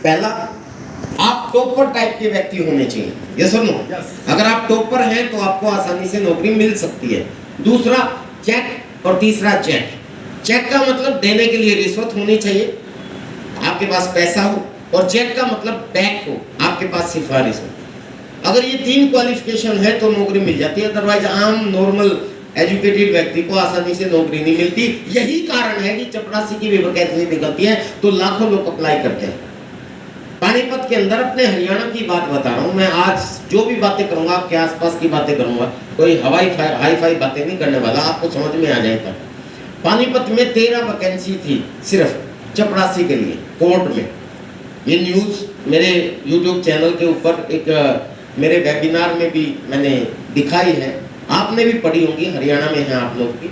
पहला, आप topper type के व्यक्ति होने चाहिए, ये सुनो। अगर आप टॉपर हैं तो आपको आसानी से नौकरी मिल सकती है। दूसरा चेक और तीसरा चेक। चेक का मतलब देने के लिए रिश्वत होनी चाहिए, आपके पास पैसा हो, और चेक का मतलब बैक हो, आपके पास सिफारिश हो। अगर ये तीन क्वालिफिकेशन है तो नौकरी मिल जाती है, अदरवाइज आम नॉर्मल एजुकेटेड व्यक्ति को आसानी से नौकरी नहीं मिलती। यही कारण है कि चपरासी की भी वैकेंसी निकलती है तो लाखों लोग अप्लाई करते हैं। पानीपत के अंदर अपने हरियाणा की बात बता रहा हूँ मैं, आज जो भी बातें करूंगा आपके आसपास की बातें करूंगा, कोई हाई फाई बातें नहीं करने वाला, आपको समझ में आ जाएगा। पानीपत में 13 वैकेंसी थी सिर्फ चपरासी के लिए कोर्ट में। ये न्यूज़ मेरे यूट्यूब चैनल के ऊपर एक मेरे वेबिनार में भी मैंने दिखाई है, आपने भी पढ़ी होंगी, हरियाणा में है आप लोग की।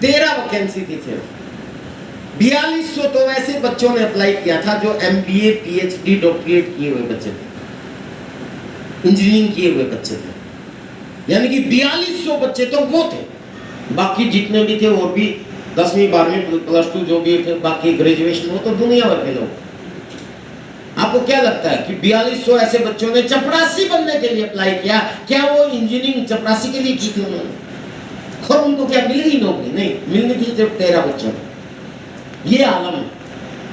13 वैकेंसी थी सिर्फ। 4200 तो ऐसे बच्चों ने अप्लाई किया था जो MBA PhD डॉक्टरेट किए हुए बच्चे थे, इंजीनियरिंग किए हुए बच्चे थे, यानी कि 4200 बच्चे तो वो थे। बाकी जितने भी थे और भी 10वीं 12वीं प्लस 2 जो भी थे, बाकी ग्रेजुएशन, वो तो दुनिया भर के लोग। आपको क्या लगता है कि 4200 ऐसे बच्चों ने चपरासी बनने के लिए अप्लाई किया, क्या वो इंजीनियरिंग चपरासी के लिए की थी उन्होंने? और उनको क्या मिल गई नौकरी? नहीं, मिलनी थी सिर्फ 13 बच्चों को। ये आलम है,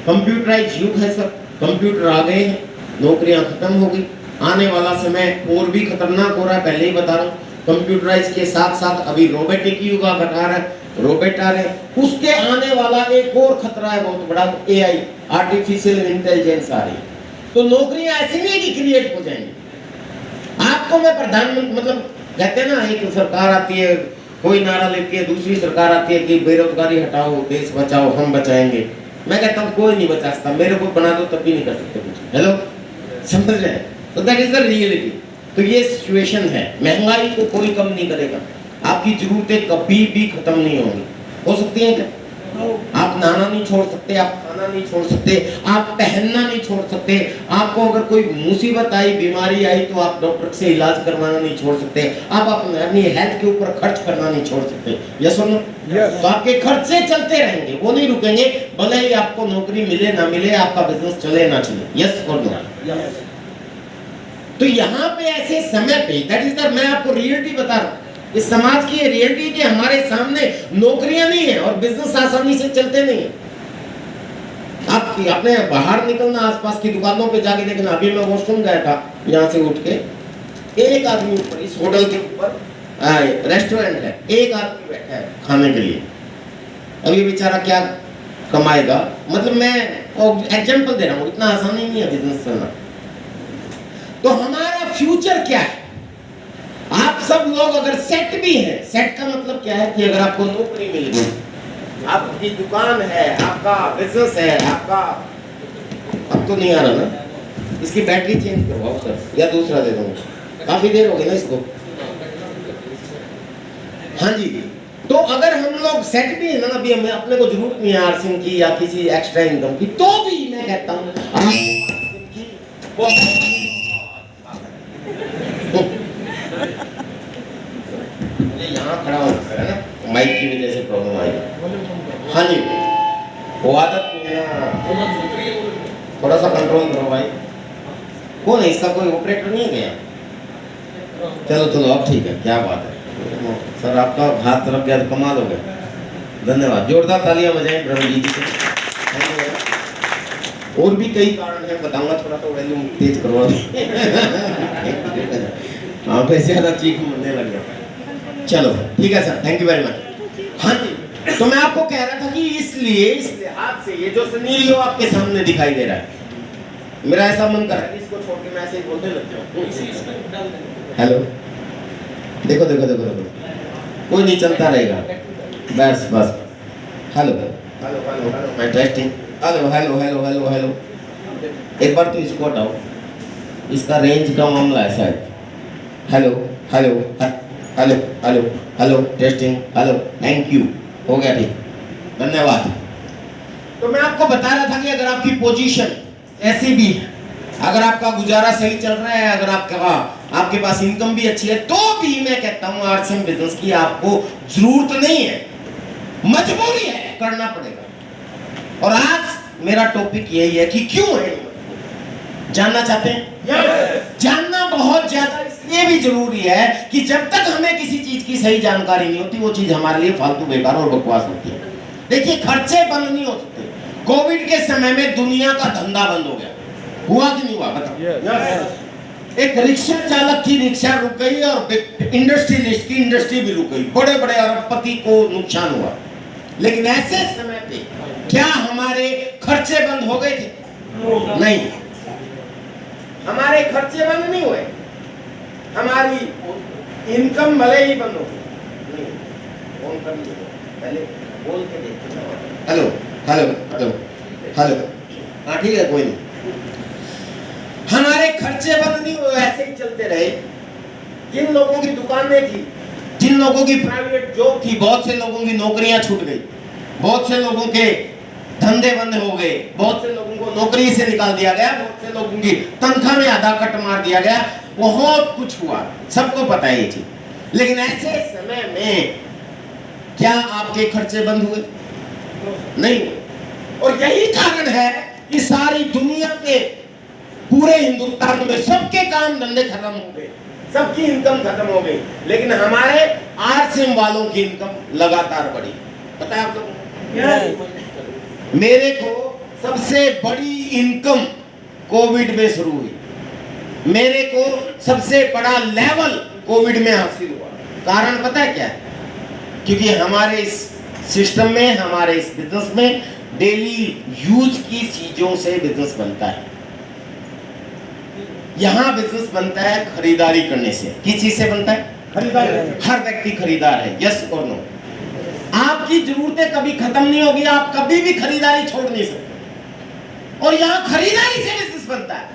कंप्यूटराइज युग है सर, कंप्यूटर आ गए हैं, नौकरियां खत्म हो गई। आने वाला समय और भी खतरनाक हो रहा है, पहले ही बता रहा हूँ। कंप्यूटराइज के साथ साथ अभी रोबोटिक युग आ रहा है, रोबोट आ रहे हैं। उसके आने वाला एक और खतरा है बहुत बड़ा, AI आर्टिफिशियल इंटेलिजेंस आ रही है। तो नौकरियां ऐसी नहीं है कि क्रिएट हो जाएंगी। आपको मैं प्रधानमंत्री, मतलब कहते हैं ना, एक सरकार आती है, कोई नारा लेती है, दूसरी सरकार आती है कि बेरोजगारी हटाओ, देश बचाओ, हम बचाएंगे। मैं कहता हूँ कोई नहीं बचा सकता, मेरे को बना दो तब भी नहीं कर सकते कुछ। हेलो, समझ रहे हैं? तो दैट इज द रियलिटी। तो ये सिचुएशन है, महंगाई को कोई कम नहीं करेगा, आपकी जरूरतें कभी भी खत्म नहीं होंगी। हो सकती है क्या? आप नहाना नहीं छोड़ सकते, आप खाना नहीं छोड़ सकते, आप पहनना नहीं छोड़ सकते। आपको अगर कोई मुसीबत आई, बीमारी आई, तो आप डॉक्टर से इलाज करवाना नहीं छोड़ सकते। आप अपनी हेल्थ के ऊपर खर्च करना नहीं छोड़ सकते। यस और नो? तो आपके खर्चे चलते रहेंगे, वो नहीं रुकेंगे, भले ही आपको नौकरी मिले ना मिले, आपका बिजनेस चले ना चले। यस और नो? तो यहाँ पे ऐसे समय पे, दैट इज द, मैं आपको रियलिटी बता रहा हूँ, इस समाज की रियलिटी के हमारे सामने नौकरियां नहीं है और बिजनेस आसानी से चलते नहीं है। आपने बाहर निकलना, आसपास की दुकानों पे जाके देखना। अभी मैं वॉशरूम गया था, यहाँ से उठ के, एक आदमी ऊपर, इस होटल के ऊपर रेस्टोरेंट है, एक आदमी बैठा है खाने के लिए। अब ये बेचारा क्या कमाएगा? मतलब मैं एग्जाम्पल दे रहा हूँ, इतना आसान नहीं है बिजनेस करना। तो हमारा फ्यूचर क्या है? आप सब लोग अगर सेट भी हैं, सेट का मतलब क्या है कि अगर आपको नौकरी मिल गई, आपकी दुकान है, आपका बिजनेस है, आपका, अब तो नहीं आ रहा ना, इसकी बैटरी चेंज करवाओ सर, या दूसरा दे दूंगा, काफी देर हो गई ना इसको। हाँ जी, तो अगर हम लोग सेट भी है ना, अभी हमें अपने को जरूरत नहीं है आर्सिंग की या किसी एक्स्ट्रा इनकम की, तो भी मैं कहता हूँ यहाँ खड़ा होना है ना, माइक की वजह से प्रॉब्लम आएगी। हाँ जी, वो आदत नहीं है ना, थोड़ा सा कंट्रोल करो भाई। कौन है इसका? कोई ऑपरेटर नहीं है क्या? चलो चलो, अब ठीक है, क्या बात है सर, आपका हाथ तरफ गया तो कमाल हो गया। धन्यवाद, जोरदार तालियां बजाएं ब्रह्मजीत जी से। और भी कई कारण है, बताऊंगा, थोड़ा तो वॉल्यूम तेज करवा हाँ पे ज्यादा चीख मरने लग गया। चलो ठीक है sir, thank you very much. हाँ जी, तो मैं आपको कह रहा था कि इसलिए इस लिहाज से ये जो सिनेरियो आपके सामने दिखाई दे रहा है, मेरा ऐसा मन कर रहा है कि इसको छोड़ के मैं ऐसे ही बोलने लग जाऊं। हेलो, देखो देखो देखो देखो, कोई नहीं, चलता रहेगा, बस बस। हेलो हेलो हेलो हेलो, मैं testing, hello hello hello hello hello. एक बार तो इसको हटाओ, इसका रेंज का मामला है शायद। Hello hello hello hello hello, testing, hello, thank you, हो गया, ठीक, धन्यवाद। तो मैं आपको बता रहा था कि अगर आपकी पोजीशन ऐसी भी है, अगर आपका गुजारा सही चल रहा है, अगर आपके पास इनकम भी अच्छी है, तो भी मैं कहता हूँ आर्ट्स एंड बिजनेस की आपको जरूरत नहीं है, मजबूरी है, करना पड़ेगा। और आज मेरा टॉपिक यही है कि क्यों है। जानना चाहते हैं? जानना बहुत ज्यादा इसलिए भी जरूरी है कि जब तक हमें किसी चीज की सही जानकारी नहीं होती वो चीज हमारे लिए फालतू बेकार और बकवास होती है। देखिए खर्चे बंद नहीं हो सकते। कोविड के समय में दुनिया का धंधा बंद हो गया, हुआ कि नहीं हुआ बताओ? एक रिक्शा चालक की रिक्शा रुक गई और इंडस्ट्रियलिस्ट की इंडस्ट्री भी रुक गई, बड़े बड़े अरबपति को नुकसान हुआ। लेकिन ऐसे समय पे क्या हमारे खर्चे बंद हो गए थे? नहीं, हमारे खर्चे बंद नहीं हुए, हमारी इनकम भले ही बंद हो गई। फोन कर लीजिए, पहले बोल के देखते। हेलो हेलो हेलो हेलो, हाँ ठीक है, कोई नहीं। हमारे खर्चे बंद नहीं हुए, ऐसे ही चलते रहे। जिन लोगों की दुकानें थी, जिन लोगों की प्राइवेट जॉब थी, बहुत से लोगों की नौकरियां छूट गई, बहुत से लोगों के धंधे बंद हो गए, बहुत से लोगों को नौकरी से निकाल दिया गया, बहुत से लोगों की तनख्वाह में आधा कट मार दिया गया, बहुत कुछ हुआ, सबको पता है ये चीज। लेकिन ऐसे समय में क्या आपके खर्चे बंद हुए? नहीं। और यही कारण है कि सारी दुनिया के पूरे हिंदुस्तान में सबके काम धंधे खत्म हो गए, सबकी इनकम खत्म हो गई, लेकिन हमारे आरसीएम वालों की इनकम लगातार बढ़ी। पता है आप लोगों को? मेरे को सबसे बड़ी इनकम कोविड में शुरू हुई, मेरे को सबसे बड़ा लेवल कोविड में हासिल हुआ। कारण पता है क्या है? क्योंकि हमारे इस सिस्टम में, हमारे इस बिजनेस में डेली यूज की चीजों से बिजनेस बनता है। यहां बिजनेस बनता है खरीदारी करने से। किस चीज से बनता है? खरीदारी। हर व्यक्ति खरीदार है, यस और नो। आपकी जरूरतें कभी खत्म नहीं होगी, आप कभी भी खरीदारी छोड़ नहीं सकते। और यहां खरीदारी से बिजनेस बनता है।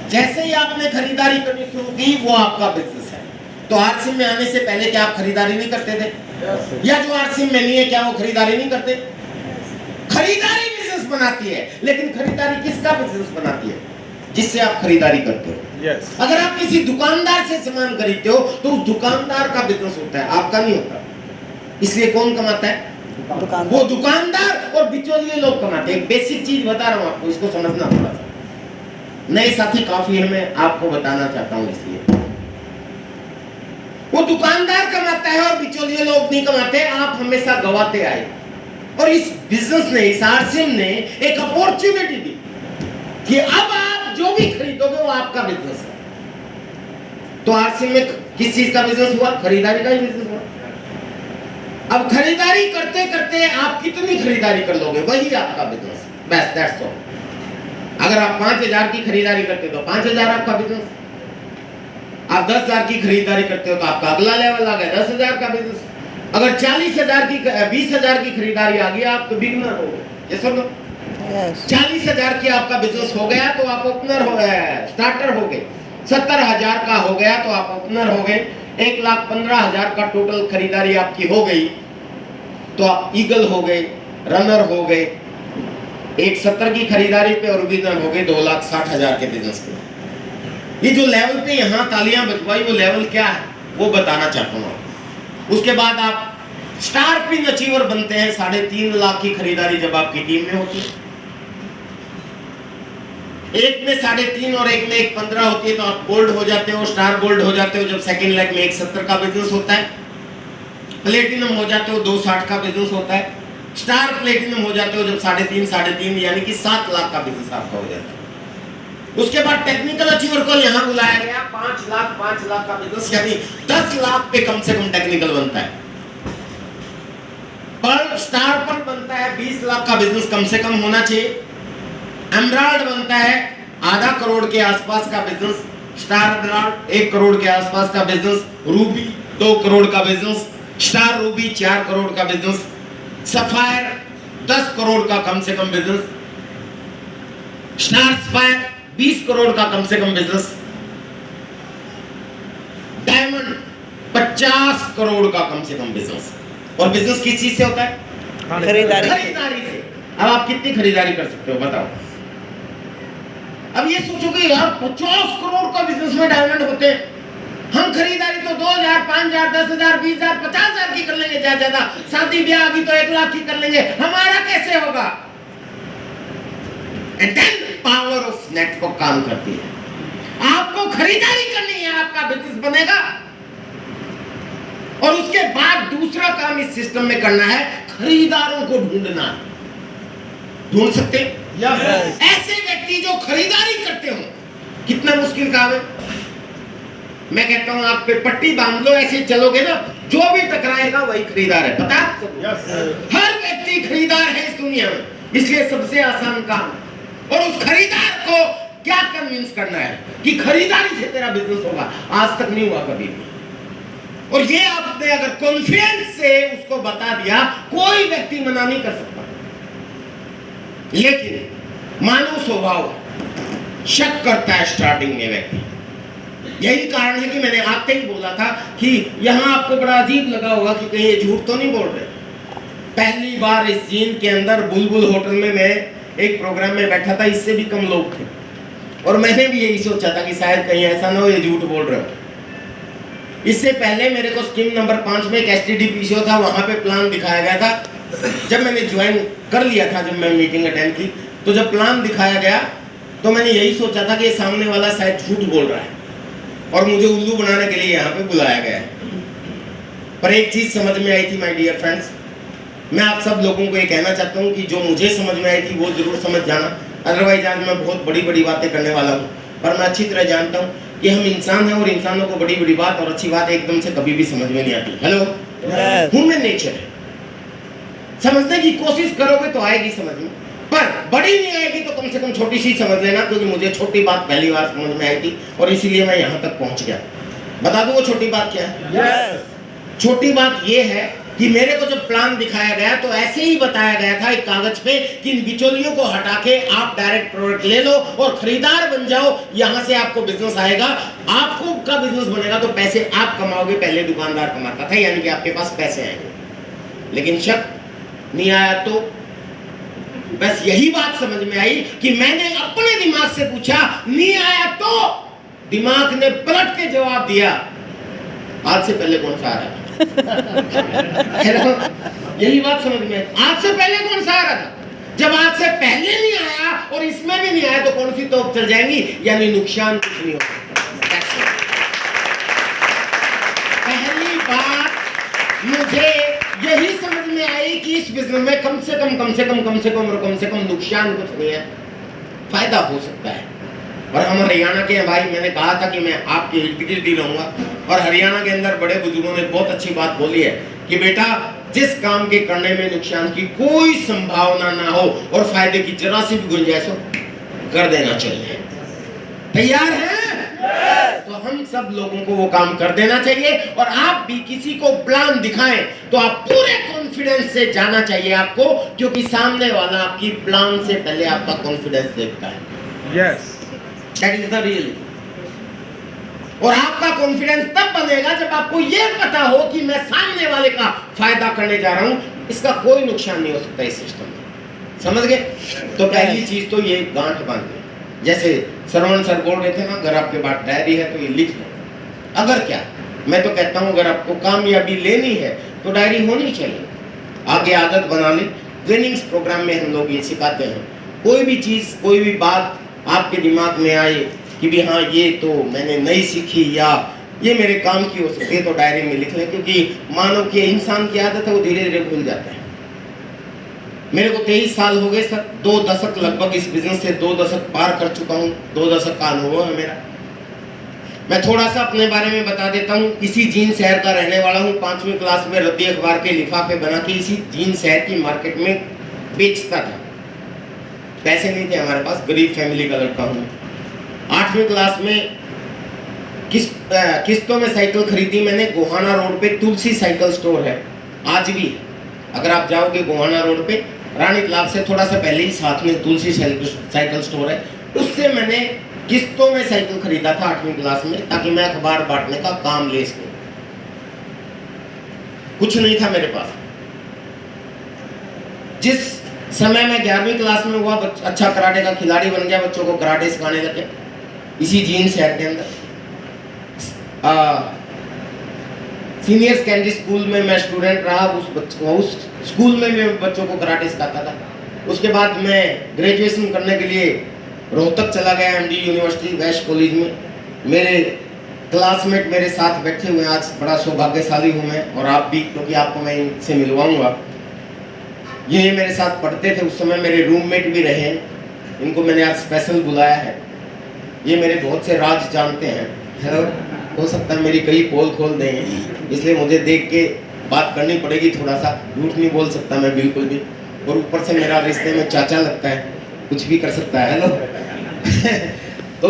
जैसे ही आपने खरीदारी करनी शुरू की, वो आपका बिजनेस है। तो आरसीएम में आने से पहले क्या आप खरीदारी नहीं करते थे? या जो आरसीएम में नहीं है, क्या वो खरीदारी नहीं करते? खरीदारी बिजनेस बनाती है। लेकिन खरीदारी किसका बिजनेस बनाती है? जिससे आप खरीदारी करते हो। अगर आप किसी दुकानदार से सामान खरीदते हो तो उस दुकानदार का बिजनेस होता है, आपका नहीं होता। इसलिए कौन कमाता है? वो दुकानदार और बिचौलिए लोग कमाते हैं। एक बेसिक चीज बता रहा हूं आपको, इसको समझना थोड़ा सा। नए साथी काफी है, मैं आपको बताना चाहता हूं। इसलिए वो दुकानदार कमाता है और बिचौलिए लोग नहीं कमाते। आप हमेशा गवाते आए। और इस बिजनेस ने, इस आरसीएम ने एक अपॉर्चुनिटी दी कि अब आप जो भी खरीदोगे वो आपका बिजनेस है। तो आरसीएम में किस चीज का बिजनेस हुआ? खरीदारी का ही बिजनेस हुआ। अब खरीदारी करते करते आप कितनी खरीदारी कर लोगे, वही आपका बिजनेस। बस दैट्स ऑल। अगर आप 5000 की खरीदारी करते हो तो 5000 आपका बिजनेस। आप 10,000 की खरीदारी करते हो तो आपका अगला लेवल आ गया 10,000 का बिजनेस। अगर 40,000 की 20,000 की खरीदारी आ गई, आप तो बिगनर हो गए। ये सब 40,000 की आपका बिजनेस हो गया तो आप ओपनर हो गए, स्टार्टर हो गए। 70,000 का हो गया तो आप ओपनर हो गए। 1,15,000 का टोटल खरीदारी आपकी हो गई तो आप ईगल हो गए, रनर हो गए। 170 की खरीदारी पे और विनर हो गए 2,60,000 के बिजनेस पे। ये जो लेवल पे यहाँ तालियां बजवाई, वो लेवल क्या है वो बताना चाहता हूँ। उसके बाद आप स्टार पिन अचीवर बनते हैं। 3.5 लाख की खरीदारी जब आपकी टीम में होती है, एक में 3.5 और एक में 1.15 होती है तो आप गोल्ड हो जाते हो, स्टार गोल्ड हो जाते हो। जब सेकंड लेग में 170 का बिजनेस होता है, प्लेटिनम हो जाते हो 260 का बिजनेस होता है। स्टार प्लेटिनम हो जाते हो जब 3.5 यानी कि 7 लाख का बिजनेस आपका हो जाता है। उसके बाद टेक्निकल अचीवर को यहां बुलाया गया। 5 लाख का बिजनेस, यानी 10 लाख पे कम से कम टेक्निकल बनता है। पर स्टार पर बनता है 20 लाख का बिजनेस कम से कम होना चाहिए। एमराल्ड बनता है आधा करोड़ के आसपास का बिजनेस। स्टार एमराल्ड 1 करोड़ के आसपास का बिजनेस। रूबी 2 करोड़ का बिजनेस। स्टार रूबी 4 करोड़ का बिजनेस। सफायर 10 करोड़ का कम से कम बिजनेस। स्टार सफायर 20 करोड़ का कम से कम बिजनेस। डायमंड 50 करोड़ का कम से कम बिजनेस। और बिजनेस किस चीज से होता है? खरीदारी से। अब आप कितनी खरीदारी कर सकते हो बताओ? अब ये सोचो कि यार 50 करोड़ का बिजनेस में डायमंड होते हैं, हम खरीदारी तो 2,000, 5,000, 10,000, 20,000, 50,000 की कर लेंगे ज्यादा। शादी ब्याह अभी तो 1 लाख की कर लेंगे। हमारा कैसे होगा? And then power of network काम करती है। आपको खरीदारी करनी है, आपका बिजनेस बनेगा। और उसके बाद दूसरा काम इस सिस्टम में करना है, खरीदारों को ढूंढना। ढूंढ सकते हैं? ऐसे व्यक्ति जो खरीदारी करते हो, कितना मुश्किल काम है। मैं कहता हूं आप पे पट्टी बांध लो, ऐसे चलोगे ना, जो भी टकराएगा वही खरीदार है। पता है? हर व्यक्ति खरीदार है इस दुनिया में, इसलिए सबसे आसान काम। और उस खरीदार को क्या कन्विंस करना है कि खरीदारी से तेरा बिजनेस होगा। आज तक नहीं हुआ कभी भी। और ये आपने अगर कॉन्फिडेंस से उसको बता दिया, कोई व्यक्ति मना नहीं कर सकता। लेकिन मानव स्वभाव शक करता है स्टार्टिंग में व्यक्ति। यही कारण है कि मैंने आते ही बोला था कि यहां आपको बड़ा अजीब लगा होगा कि कहीं ये झूठ तो नहीं बोल रहे। पहली बार इस जीन के अंदर बुलबुल होटल में मैं एक प्रोग्राम में बैठा था, इससे भी कम लोग थे, और मैंने भी यही सोचा था कि शायद कहीं ऐसा ना हो ये झूठ बोल रहे हो। इससे पहले मेरे को स्कीम नंबर 5 में एक एसटीडी पीसीओ था, वहां पे प्लान दिखाया गया था। जब मैंने ज्वाइन कर लिया था, जब मैं मीटिंग अटेंड की, तो जब प्लान दिखाया गया तो मैंने यही सोचा था कि ये सामने वाला शायद झूठ बोल रहा है और मुझे उल्लू बनाने के लिए यहाँ पे बुलाया गया है। पर एक चीज समझ में आई थी माय डियर फ्रेंड्स, मैं आप सब लोगों को ये कहना चाहता हूँ कि जो मुझे समझ में आई थी वो जरूर समझ जाना। अदरवाइज आज मैं बहुत बड़ी बड़ी बातें करने वाला हूँ, पर मैं अच्छी तरह जानता हूँ कि हम इंसान हैं और इंसानों को बड़ी बड़ी बात और अच्छी बात एकदम से कभी भी समझ में नहीं आती। हेलो, ह्यूमन नेचर है, समझने की कोशिश करोगे तो आएगी समझ में, पर बड़ी नहीं आएगी तो कम से कम छोटी सी समझ लेना, क्योंकि मुझे छोटी बात पहली बार समझ में आई थी और इसीलिए मैं यहाँ तक पहुँच गया। बता दूं वो छोटी बात क्या है? छोटी बात ये है कि मेरे को जब प्लान दिखाया गया तो ऐसे ही बताया गया था एक कागज पे कि इन बिचौलियों को हटा के आप डायरेक्ट प्रोडक्ट ले लो और खरीदार बन जाओ, यहां से आपको बिजनेस आएगा, आपको का बिजनेस बनेगा तो पैसे आप कमाओगे, पहले दुकानदार कमाता था, यानी कि आपके पास पैसे आएंगे। लेकिन शक नहीं आया तो बस यही बात समझ में आई कि मैंने अपने दिमाग से पूछा, नहीं आया तो दिमाग ने पलट के जवाब दिया, आज से पहले कौन सा आ रहा था? यही बात समझ में, आज से पहले कौन सा आ रहा था? जब आज से पहले नहीं आया और इसमें भी नहीं आया तो कौन सी तोप चल जाएंगी, यानी नुकसान कुछ नहीं होगा। पहली बात मुझे यही समझ में आई कि इस बिजनेस में कम से कम नुकसान कुछ नहीं है, फायदा हो सकता है। और हम हरियाणा के भाई, मैंने कहा था कि मैं आपके इर्द गिर्द ही रहूंगा, और हरियाणा के अंदर बड़े बुजुर्गों ने बहुत अच्छी बात बोली है कि बेटा जिस काम के करने में नुकसान की कोई संभावना ना हो और फायदे की जरा सी भी गुंजाइश हो, कर देना चाहिए। तैयार है? तो हम सब लोगों को वो काम कर देना चाहिए। और आप भी किसी को प्लान दिखाएं तो आप पूरे कॉन्फिडेंस से जाना चाहिए आपको, क्योंकि सामने वाला आपकी प्लान से पहले आपका कॉन्फिडेंस देखता है। Yes, that is the real. और आपका कॉन्फिडेंस तब बनेगा जब आपको यह पता हो कि मैं सामने वाले का फायदा करने जा रहा हूं, इसका कोई नुकसान नहीं हो सकता इस सिस्टम में। समझ गए? तो पहली चीज तो ये गांठ बांधनी। जैसे श्रवण सर बोल रहे थे ना, अगर आपके पास डायरी है तो ये लिख लो। अगर क्या, मैं तो कहता हूं अगर आपको कामयाबी लेनी है तो डायरी होनी चाहिए, आगे आदत बना ले। ट्रेनिंग्स प्रोग्राम में हम लोग ये सिखाते हैं, कोई भी चीज कोई भी बात आपके दिमाग में आए कि भी हाँ ये तो मैंने नहीं सीखी या ये मेरे काम की हो सकती है, तो डायरी में लिख लें, क्योंकि मानव के इंसान की आदत है वो धीरे धीरे भूल जाता है। मेरे को 23 साल हो गए सर, 2 दशक लगभग इस बिजनेस से 2 दशक पार कर चुका हूँ, 2 दशक का अनुभव है मेरा। मैं थोड़ा सा अपने बारे में बता देता हूँ। इसी जीन शहर का रहने वाला हूँ। 5वीं क्लास में रद्दी अखबार के लिफाफे बना के इसी जीन शहर की मार्केट में बेचता था। पैसे नहीं थे हमारे पास, गरीब फैमिली का लड़का हूँ। 8वीं क्लास में किस्तों में साइकिल खरीदी मैंने। गोहाना रोड पे तुलसी साइकिल स्टोर है, आज भी अगर आप जाओगे गोहाना रोड पे, रानी तालाब से थोड़ा सा पहले ही साथ में तुलसी साइकिल स्टोर है, उससे मैंने किस्तों में साइकिल खरीदा था 8वीं क्लास में, ताकि मैं अखबार बांटने का काम ले सकूं। कुछ नहीं था मेरे पास। जिस समय मैं 11वीं क्लास में हुआ, अच्छा कराटे का खिलाड़ी बन गया, बच्चों को कराटे सिखाने लगे इसी जीन शहर के अंदर। सीनियर सेकेंडरी स्कूल में मैं स्टूडेंट रहा, उस स्कूल में मैं बच्चों को कराटे सिखाता था। उसके बाद मैं ग्रेजुएशन करने के लिए रोहतक चला गया एमडी यूनिवर्सिटी वेस्ट कॉलेज में। मेरे क्लासमेट मेरे साथ बैठे हुए हैं, आज बड़ा सौभाग्यशाली हूँ मैं, और आप भी, क्योंकि आपको मैं इनसे मिलवाऊंगा। ये मेरे साथ पढ़ते थे, उस समय मेरे रूममेट भी रहे हैं, इनको मैंने आज स्पेशल बुलाया है। ये मेरे बहुत से राज जानते हैं। हेलो, हो सकता है मेरी कई पोल खोल दें, इसलिए मुझे देख के बात करनी पड़ेगी, थोड़ा सा झूठ नहीं बोल सकता मैं बिल्कुल भी। और ऊपर से मेरा रिश्ते में चाचा लगता है, कुछ भी कर सकता है। हेलो तो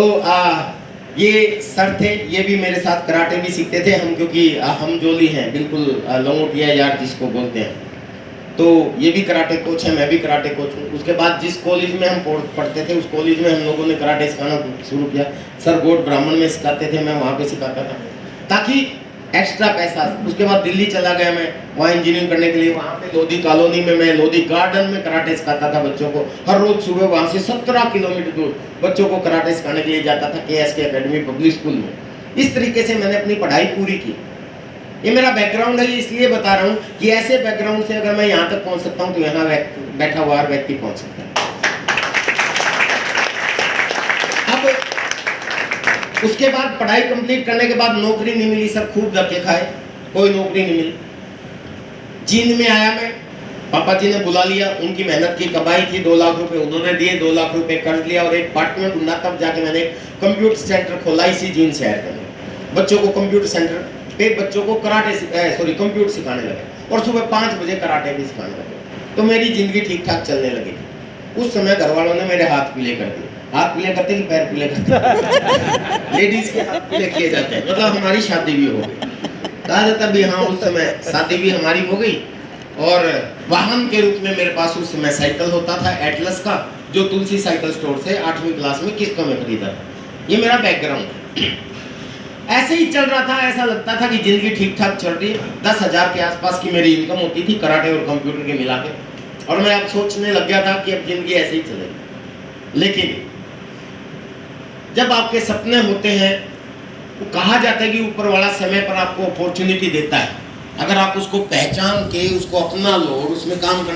ये सर थे, ये भी मेरे साथ कराटे भी सीखते थे हम, क्योंकि हम जोली हैं बिल्कुल, लंगोटिया यार जिसको बोलते हैं। तो ये भी कराटे कोच है, मैं भी कराटे कोच हूँ। उसके बाद जिस कॉलेज में हम पढ़ते थे, उस कॉलेज में हम लोगों ने कराटे सिखाना शुरू किया। सर गोड ब्राह्मण में सिखाते थे, मैं वहाँ पे सिखाता था ताकि एक्स्ट्रा पैसा। उसके बाद दिल्ली चला गया मैं वहाँ इंजीनियरिंग करने के लिए। वहाँ पे लोधी कॉलोनी में, मैं लोधी गार्डन में कराटे सिखाता था बच्चों को। हर रोज सुबह वहाँ से 17 किलोमीटर दूर बच्चों को कराटे सिखाने के लिए जाता था, KSK एकेडमी पब्लिक स्कूल में। इस तरीके से मैंने अपनी पढ़ाई पूरी की। ये मेरा बैकग्राउंड है, इसलिए बता रहा हूँ कि ऐसे बैकग्राउंड से अगर मैं यहाँ तक पहुँच सकता हूँ तो यहाँ बैठा हुआ व्यक्ति पहुँच सकता है। अब उसके बाद पढ़ाई कंप्लीट करने के बाद नौकरी नहीं मिली सर, खूब धक्के खाए, कोई नौकरी नहीं मिली। जींद में आया मैं, पापा जी ने बुला लिया, उनकी मेहनत की कमाई थी, 2 लाख रुपए उन्होंने दिए, 2 लाख रुपए कर्ज लिया और एक पार्टनर ढूंढा। तब जाके मैंने कंप्यूटर सेंटर खोला इसी जींद शहर के अंदर। बच्चों को कंप्यूटर सेंटर पे बच्चों को कंप्यूटर सिखाने लगे और सुबह 5 बजे कराटे भी सिखाने लगे। तो मेरी जिंदगी ठीक ठाक चलने लगी। उस समय घर वालों ने मेरे हाथ पीले कर दिए। हाथ पीले करते कि पैर पीले करते? लेडीज के हाथ पीले किए जाते हैं, मतलब हमारी शादी भी हो गई। कहा जाता भी हाँ, उस समय शादी भी हमारी हो गई। और वाहन के रूप में मेरे पास उस समय साइकिल होता था एटलस का, जो तुलसी साइकिल स्टोर से 8वीं क्लास में किस्तों में खरीदा था। ये मेरा बैकग्राउंड है। ऐसे ही चल रहा था, ऐसा लगता था कि जिंदगी ठीक ठाक चल रही है। 10,000 के आसपास की मेरी इनकम होती थी कराटे और कंप्यूटर के मिला के, और मैं अब सोचने लग गया था कि अब जिंदगी ऐसे ही चलेगी। लेकिन जब आपके सपने होते हैं, वो कहा जाता है कि ऊपर वाला समय पर आपको अपॉर्चुनिटी देता है। अगर आप उसको पहचान के उसको अपना लो और उसमें काम